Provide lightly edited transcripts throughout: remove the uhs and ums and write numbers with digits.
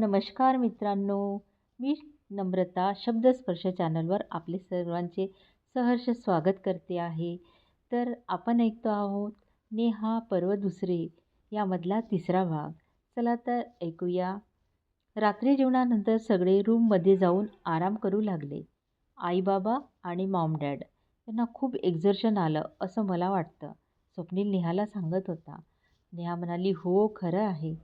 नमस्कार मित्रांनो. मी नम्रता शब्दस्पर्श चॅनलवर आपले सर्वांचे सहर्ष स्वागत करते आहे. तर आपण ऐकतो आहोत नेहा पर्व दुसरे यामधला तिसरा भाग. चला तर ऐकूया. रात्री जेवणानंतर सगळे रूममध्ये जाऊन आराम करू लागले. आई बाबा आणि मॉम डॅड यांना खूप एक्झर्शन आलं असं मला वाटतं, स्वप्नील नेहाला सांगत होता. नेहा म्हणाली, हो खरं आहे.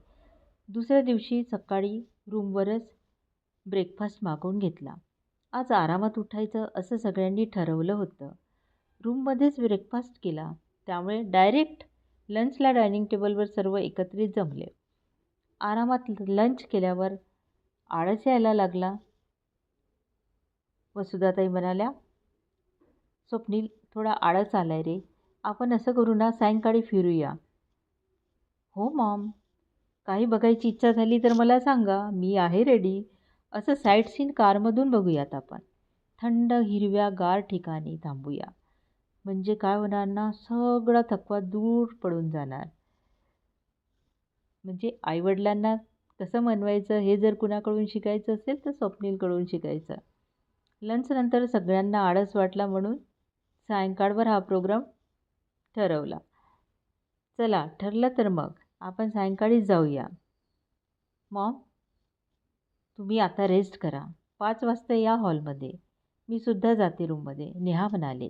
दुसऱ्या दिवशी सकाळी रूमवरच ब्रेकफास्ट मागवून घेतला. आज आरामात उठायचं असं सगळ्यांनी ठरवलं होतं. रूममध्येच ब्रेकफास्ट केला, त्यामुळे डायरेक्ट लंचला डायनिंग टेबलवर सर्व एकत्रित जमले. आरामात लंच केल्यावर आळस यायला लागला. वसुधाताई म्हणाल्या, स्वप्नील थोडा आळस आलाय रे, आपण असं करू ना, सायंकाळी फिरूया. हो मॉम, काही बघायची इच्छा झाली तर मला सांगा, मी आहे रेडी. असं साईट सीन कारमधून बघूयात आपण. थंड हिरव्या गार ठिकाणी थांबूया. म्हणजे काय होणार ना, सगळा थकवा दूर पडून जाणार. म्हणजे आईवडिलांना कसं मनवायचं हे जर कुणाकडून शिकायचं असेल तर स्वप्नीलकडून शिकायचं. लंचनंतर सगळ्यांना आळस वाटला म्हणून सायंकाळवर हा प्रोग्राम ठरवला. चला ठरलं तर मग आपण सायंकाळीच जाऊया. मॉम, तुम्ही आता रेस्ट करा. 5 वाजता या हॉलमध्ये. मी सुद्धा जाते रूममध्ये, नेहा म्हणाले.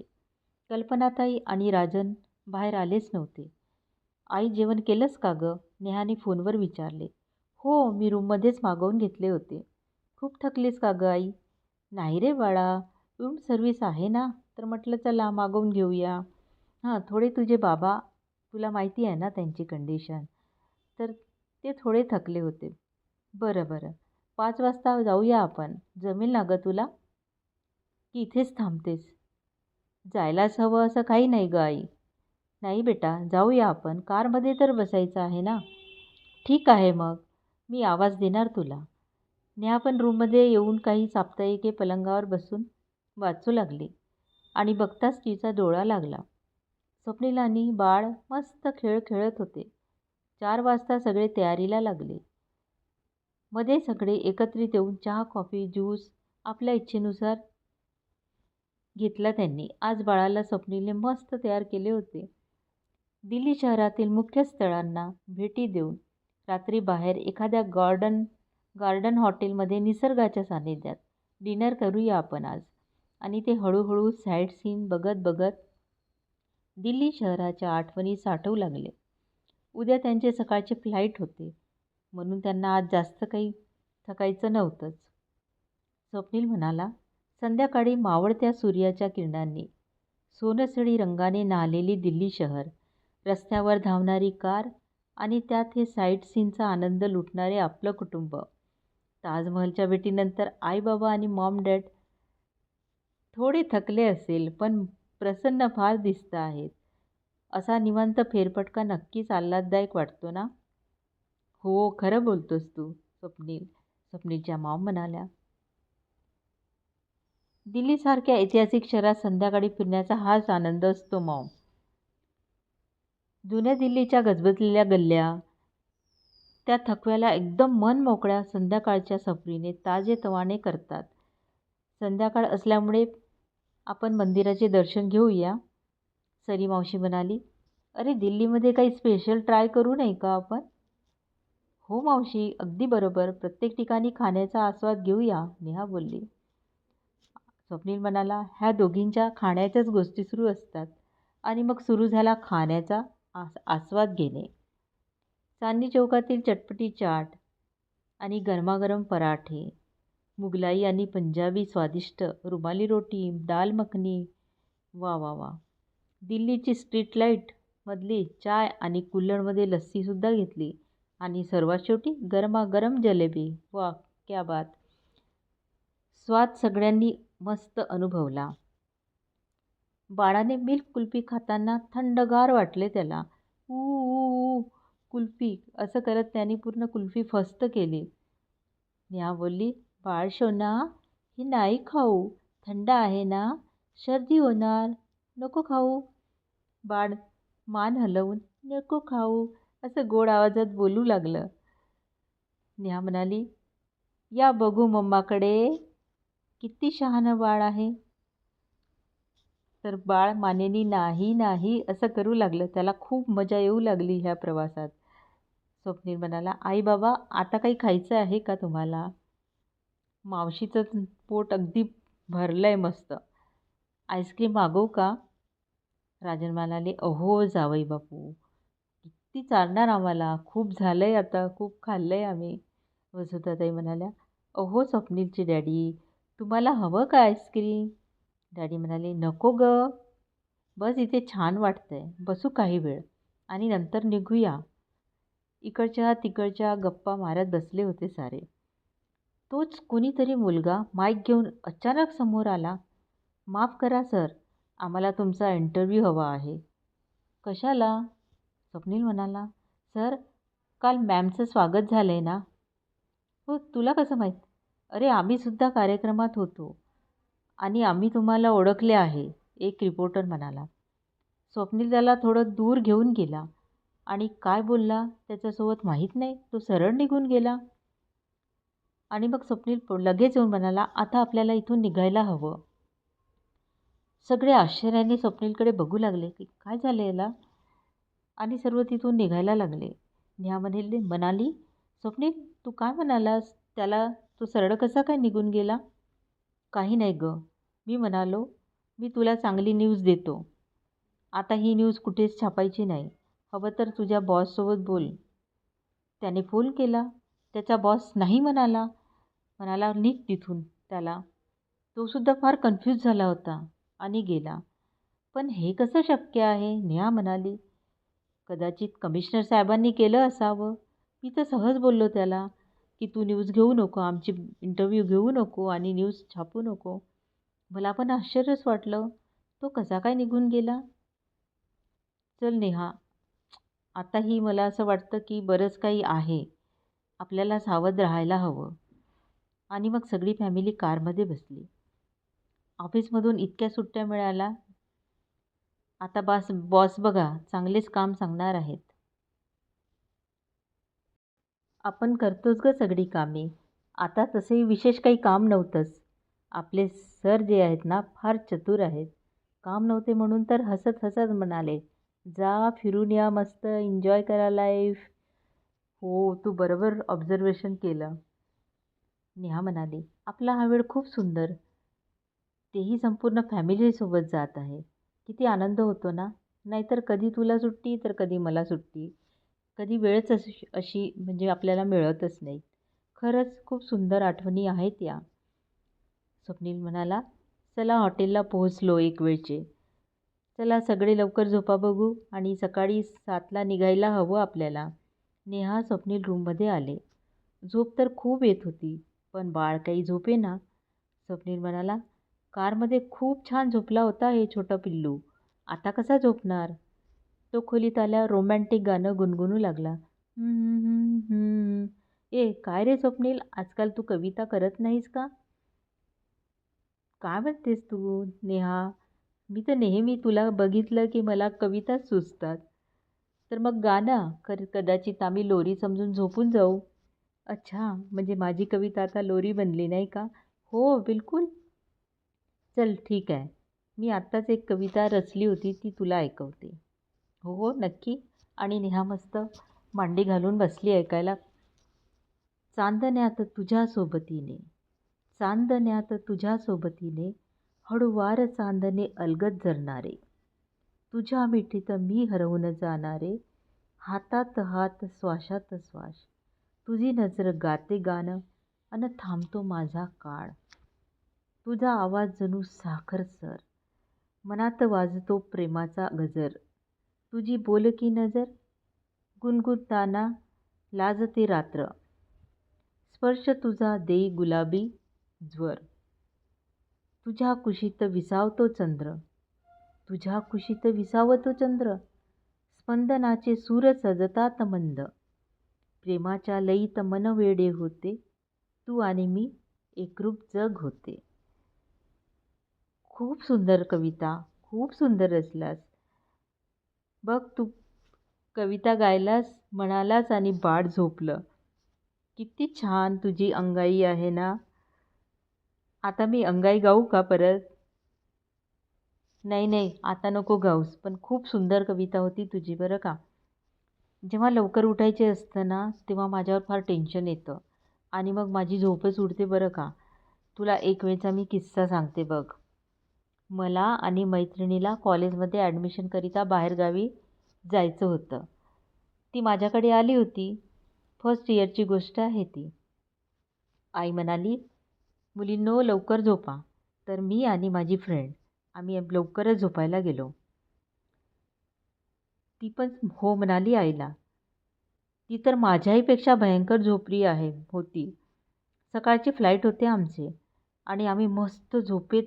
कल्पनाताई आणि राजन बाहेर आलेच नव्हते. आई, जेवण केलंस का गं? नेहाने फोनवर विचारले. हो, मी रूममध्येच मागवून घेतले होते. खूप थकलीस का गं आई? नाही रे बाळा, रूम सर्व्हिस आहे ना, तर म्हटलं चला मागवून घेऊया. हां, थोडे तुझे बाबा, तुला माहिती आहे ना त्यांची कंडिशन, तर ते थोडे थकले होते. बरं बरं, 5 वाजता जाऊया आपण. जमेल ना गं तुला, की इथेच थांबतेस? जायलाच हवं असं काही नाही गं आई. नाही बेटा, जाऊया आपण. कारमध्ये तर बसायचं आहे ना. ठीक आहे मग, मी आवाज देणार तुला. नेहा पण रूममध्ये येऊन काही साप्ताहिके पलंगावर बसून वाचू लागली आणि बघताच तिचा डोळा लागला. स्वप्नील आणि बाळ मस्त खेळ खेळत होते. 4 वाजता सगळे तयारीला लागले. मध्ये सगळे एकत्रित येऊन चहा, कॉफी, ज्यूस आपल्या इच्छेनुसार घेतला त्यांनी. आज बाळाला स्वप्नीलने मस्त तयार केले होते. दिल्ली शहरातील मुख्य स्थळांना भेटी देऊन रात्री बाहेर एखाद्या गार्डन हॉटेलमध्ये निसर्गाच्या सानिध्यात डिनर करूया आपण आज. आणि ते हळूहळू साईट सीन बघत बघत दिल्ली शहराच्या आठवणी साठवू लागले. उद्या त्यांचे सकाळचे फ्लाईट होते, म्हणून त्यांना आज जास्त काही थकायचं नव्हतंच. स्वप्नील म्हणाला, संध्याकाळी मावळत्या सूर्याच्या किरणांनी सोनसळी रंगाने न्हालेली दिल्ली शहर, रस्त्यावर धावणारी कार आणि त्यात हे साईट सीनचा आनंद लुटणारे आपलं कुटुंब. ताजमहलच्या भेटीनंतर आई बाबा आणि मॉम डॅड थोडे थकले असेल, पण प्रसन्न फार दिसत आहेत. असा निवांत फेरफटका नक्कीच आल्हाददायक वाटतो ना? हो, खरं बोलतोस तू स्वप्नील, स्वप्नीलच्या मॉम म्हणाल्या. दिल्लीसारख्या ऐतिहासिक शहरात संध्याकाळी फिरण्याचा हाच आनंद असतो मॉम. जुन्या दिल्लीच्या गजबजलेल्या गल्ल्या, त्या थकव्याला एकदम मन मोकळ्या संध्याकाळच्या सफरीने ताजेतवाने करतात. संध्याकाळ असल्यामुळे आपण मंदिराचे दर्शन घेऊया, सरी मावशी म्हणाली. अरे, दिल्लीमध्ये काही स्पेशल ट्राय करू नये का आपण? हो मावशी, अगदी बरोबर. प्रत्येक ठिकाणी खाण्याचा आस्वाद घेऊया, नेहा बोलली. स्वप्नील म्हणाला, ह्या दोघींच्या खाण्याच्याच गोष्टी सुरू असतात आणि मग सुरू झाला खाण्याचा आस्वाद घेणे. चांदणी चौकातील चटपटी चाट आणि गरमागरम पराठे, मुगलाई आणि पंजाबी स्वादिष्ट रुमाली रोटी, दाल मखनी, वा वा वा. दिल्लीची स्ट्रीट लाईटमधली चाय आणि कूलरमध्ये लस्सीसुद्धा घेतली आणि सर्वात शेवटी गरमागरम जलेबी. वा, क्या बात. स्वाद सगळ्यांनी मस्त अनुभवला. बाळाने मिल्क कुल्फी खाताना थंडगार वाटले त्याला. ऊ ऊ ऊ, कुल्फी असं करत त्याने पूर्ण कुल्फी फस्त केली. नेहा बोलली, बाळ शोना, हे नाही खाऊ, थंड आहे ना, सर्दी होणार, नको खाऊ. बाळ मान हलवून नको खाऊ असं गोड आवाजात बोलू लागलं. नेहा म्हणाली, या बघू मम्माकडे, किती शहाणं बाळ आहे. तर बाळ मानेनी नाही नाही असं करू लागलं. त्याला खूप मजा येऊ लागली ह्या प्रवासात. स्वप्नील म्हणाला, आई बाबा आता काही खायचं आहे का तुम्हाला? मावशीचं पोट अगदी भरलंय मस्त. आईस्क्रीम मागवू का? राजन म्हणाले, अहो जावई बापू, किती चालणार आम्हाला, खूप झालंय आता, खूप खाल्लंय आम्ही. वसुधाताई म्हणाल्या, अहो स्वप्नीलची डॅडी, तुम्हाला हवं का आईस्क्रीम? डॅडी म्हणाले, नको गं, बस इथे छान वाटतंय, बसू काही वेळ आणि नंतर निघूया. इकडच्या तिकडच्या गप्पा मारत बसले होते सारे. तोच कोणीतरी मुलगा माईक घेऊन अचानक समोर आला. माफ करा सर, आम्हाला तुमचा इंटरव्ह्यू हवा आहे. कशाला? स्वप्नील म्हणाला, सर काल मॅमचं स्वागत झालं आहे ना? हो, तुला कसं माहीत? अरे आम्हीसुद्धा कार्यक्रमात होतो आणि आम्ही तुम्हाला ओळखले आहे, एक रिपोर्टर म्हणाला. स्वप्नील त्याला थोडं दूर घेऊन गेला आणि काय बोलला त्याच्यासोबत माहीत नाही. तो सरळ निघून गेला आणि मग स्वप्नील लगेच येऊन म्हणाला, आता आपल्याला इथून निघायला हवं. सगळे आश्चर्याने स्वप्नीलकडे बघू लागले की काय झालं याला, आणि सर्व तिथून निघायला लागले. नेहा म्हणाली, स्वप्नील तू काय म्हणालास त्याला, तो सरळ कसा काय निघून गेला? काही नाही गं, मी म्हणालो मी तुला चांगली न्यूज देतो. आता ही न्यूज कुठेच छापायची नाही. हवं तर तुझ्या बॉससोबत बोल. त्याने फोन केला. त्याचा बॉस नाही म्हणाला. म्हणाला निघ तिथून त्याला. तो सुद्धा फार कन्फ्यूज झाला होता आणि गेला. पण हे कसं शक्य आहे? नेहा म्हणाली. कदाचित कमिशनर साहेबांनी केलं असावं. मी तर सहज बोललो त्याला की तू न्यूज घेऊ नको, आमची इंटरव्ह्यू घेऊ नको आणि न्यूज छापू नको. मला पण आश्चर्यच वाटलं. तो कसा काय निघून गेला? चल नेहा, आताही मला असं वाटतं की बरंच काही आहे. आपल्याला सावध राहायला हवं. आणि मग सगळी फॅमिली कारमध्ये बसली. ऑफिसमधून इतक्या सुट्ट्या मिळाल्या. आता बॉस बघा चांगलेच काम सांगणार आहेत. आपण करतोच गं सगळी कामे. आता तसंही विशेष काही काम नव्हतंच. आपले सर जे आहेत ना फार चतुर आहेत. काम नव्हते म्हणून तर हसत हसत म्हणाले, जा फिरून या, मस्त एन्जॉय करा लाईफ. हो, तू बरोबर ऑब्झर्वेशन केलं. नेहा म्हणाली, आपला हा वेळ खूप सुंदर. तेही संपूर्ण फॅमिलीसोबत जात आहे. किती आनंद होतो ना. नाहीतर कधी तुला सुट्टी तर कधी मला सुट्टी. कधी वेळच अशी म्हणजे आपल्याला मिळतच नाही. खरंच खूप सुंदर आठवणी आहेत या. स्वप्नील म्हणाला, चला हॉटेलला पोहोचलो एक वेळचे. चला सगळे लवकर झोपा बघू आणि सकाळी 7ला निघायला हवं आपल्याला. नेहा स्वप्नील रूममध्ये आले. झोप तर खूप येत होती, पण बाळ काही झोपेना. स्वप्नील म्हणाला, कारमध्ये खूप छान झोपला होता हे छोटं पिल्लू. आता कसा झोपणार? तो खोलीत आल्यावर रोमॅन्टिक गाणं गुणगुणू लागला. ए काय रे स्वप्नील, आजकाल तू कविता करत नाहीस का? काय म्हणतेस तू नेहा? मी तर नेहमी तुला बघितलं की मला कविताच सुचतात. तर मग गा ना. कदाचित आम्ही लोरी समजून झोपून जाऊ. अच्छा, म्हणजे माझी कविता आता लोरी बनली नाही का? हो बिलकुल. चल ठीक आहे. मी आत्ताच एक कविता रचली होती ती तुला ऐकवते. हो हो नक्की. आणि नेहा मस्त मांडी घालून बसली ऐकायला. चांदण्यात तुझ्या सोबतीने, चांदण्यात तुझ्या सोबतीने, हळूवार चांदणे अलगद जरणारे, तुझ्या मिठीत मी हरवून जाणारे, हातात हात श्वासात श्वास, तुझी नजर गाते गाणं अन थांबतो माझा काळ, तुझा आवाज जणू साखर सर, मनात वाजतो प्रेमाचा गजर, तुझी बोलकी नजर गुणगुणताना लाजते रात्र, स्पर्श तुझा देई गुलाबी ज्वर, तुझ्या कुशीत विसावतो चंद्र, तुझ्या कुशीत विसावतो चंद्र, स्पंदनाचे सूर सजतात मंद, प्रेमाच्या लयीत मन वेडे होते, तू आणि मी एकरूप जग होते. खूप सुंदर कविता, खूप सुंदर रचलास. बघ तू कविता गायलास, म्हणालास आणि बाळ झोपलं. किती छान तुझी अंगाई आहे ना. आता मी अंगाई गाऊ का परत? नाही नाही, आता नको गाऊस. पण खूप सुंदर कविता होती तुझी बरं का. जेव्हा लवकर उठायचे असतं ना, तेव्हा माझ्यावर फार टेन्शन येतं आणि मग माझी झोपच उडते बरं का. तुला एक वेळचा मी किस्सा सांगते बघ. मला आणि मैत्रिणीला कॉलेजमध्ये ॲडमिशनकरिता बाहेरगावी जायचं होतं. ती माझ्याकडे आली होती. फर्स्ट इयरची गोष्ट आहे ती. आई म्हणाली, "मुलींनो लवकर झोपा." तर मी आणि माझी फ्रेंड आम्ही लवकरच झोपायला गेलो. ती पण हो म्हणाली आईला. ती तर माझ्याहीपेक्षा भयंकर झोपली होती. सकाळची फ्लाईट होते आमचे आणि आम्ही मस्त झोपेत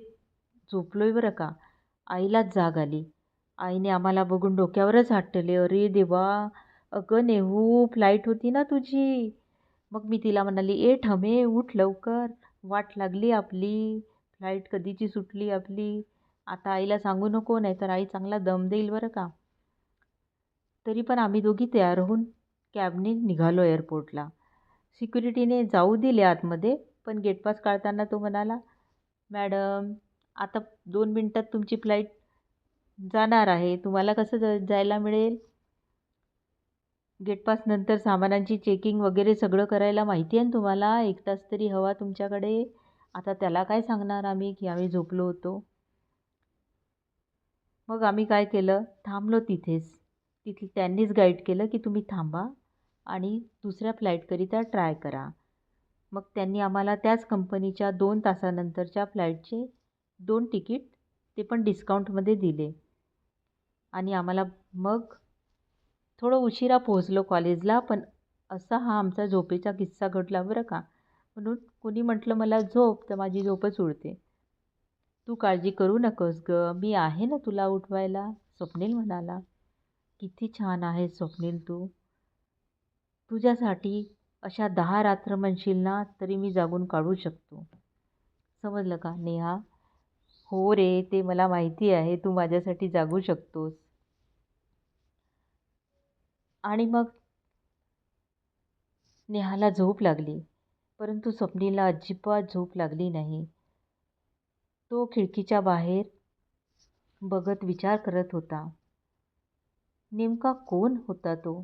झोपलोय बरं का. आईलाच जाग आली. आईने आम्हाला बघून डोक्यावरच हात ठेवले. "अरे देवा! अगं नेहू, फ्लाईट होती ना तुझी." मग मी तिला म्हणाली, "ए ठमे, उठ लवकर. वाट लागली आपली. फ्लाईट कधीची सुटली आपली. आता आईला सांगू नको, नाहीतर आई चांगला दम देईल बरं का." तरी पण आम्ही दोघी तयार होऊन कॅबने निघालो एअरपोर्टला. सिक्युरिटीने जाऊ दिले आतमध्ये, पण गेट पास काढताना तो म्हणाला, "मॅडम, आता 2 मिनिटात तुमची फ्लाईट जाणार आहे. तुम्हाला कसं जायला मिळेल?" गेट पास नंतर सामानांची चेकिंग वगैरे सगळं करायला माहिती आहे ना तुम्हाला. 1 तास तरी हवा तुमच्याकडे. आता त्याला काय सांगणार आम्ही, की आम्ही झोपलो होतो. मग आम्ही काय केलं, थांबलो तिथेच. तिथे त्यांनीच गाईड केलं, की तुम्ही थांबा आणि दुसऱ्या फ्लाईटकरिता ट्राय करा. मग त्यांनी आम्हाला त्याच कंपनीच्या 2 तासानंतरच्या फ्लाईटचे 2 तिकीट ते पण डिस्काउंटमध्ये दिले आणि आम्हाला मग थोडं उशिरा पोहोचलो कॉलेजला. पण असा हा आमचा झोपेचा किस्सा घडला बरं का. म्हणून कुणी म्हटलं मला झोप, तर माझी झोपच उडते. "तू काळजी करू नकोस गं, मी आहे ना तुला उठवायला," स्वप्नील म्हणाला. "किती छान आहेस स्वप्नील तू. तुझ्यासाठी अशा 10 रात्र म्हणशील ना, तरी मी जागून काढू शकतो." समजलं का नेहा? हो रे, ते मला माहिती आहे. तू माझ्यासाठी जागू शकतोस. आणि मग नेहाला झोप लागली. परंतु स्वप्नीलला अजिबात झोप लागली नाही. तो खिडकीच्या बाहेर बघत विचार करत होता. नेमका कोण होता तो?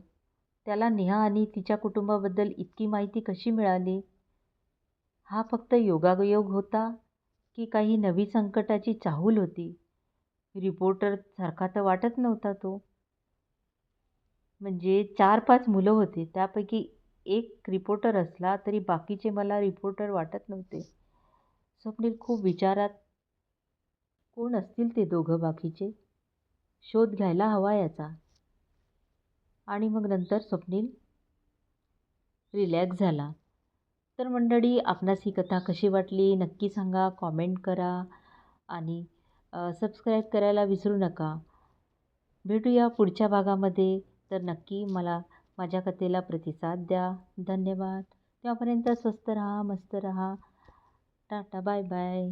त्याला नेहा आणि तिच्या कुटुंबाबद्दल इतकी माहिती कशी मिळाली? हा फक्त योगायोग होता की काही नवी संकटाची चाहूल होती? रिपोर्टरसारखा तर वाटत नव्हता तो. म्हणजे 4-5 मुलं होती. त्यापैकी एक रिपोर्टर असला तरी बाकीचे मला रिपोर्टर वाटत नव्हते. स्वप्नील खूप विचारात, कोण असतील ते दोघं बाकीचे? शोध घ्यायला हवा याचा. आणि मग नंतर स्वप्नील रिलॅक्स झाला. तर मंडळी, आपणास ही कथा कशी वाटली नक्की सांगा, कॉमेंट करा आणि सबस्क्राईब करायला विसरू नका. भेटूया पुढच्या भागामध्ये. तर नक्की मला माझ्या कथेला प्रतिसाद द्या. धन्यवाद. तेव्हापर्यंत स्वस्त रहा, मस्त रहा. Tata, bye bye.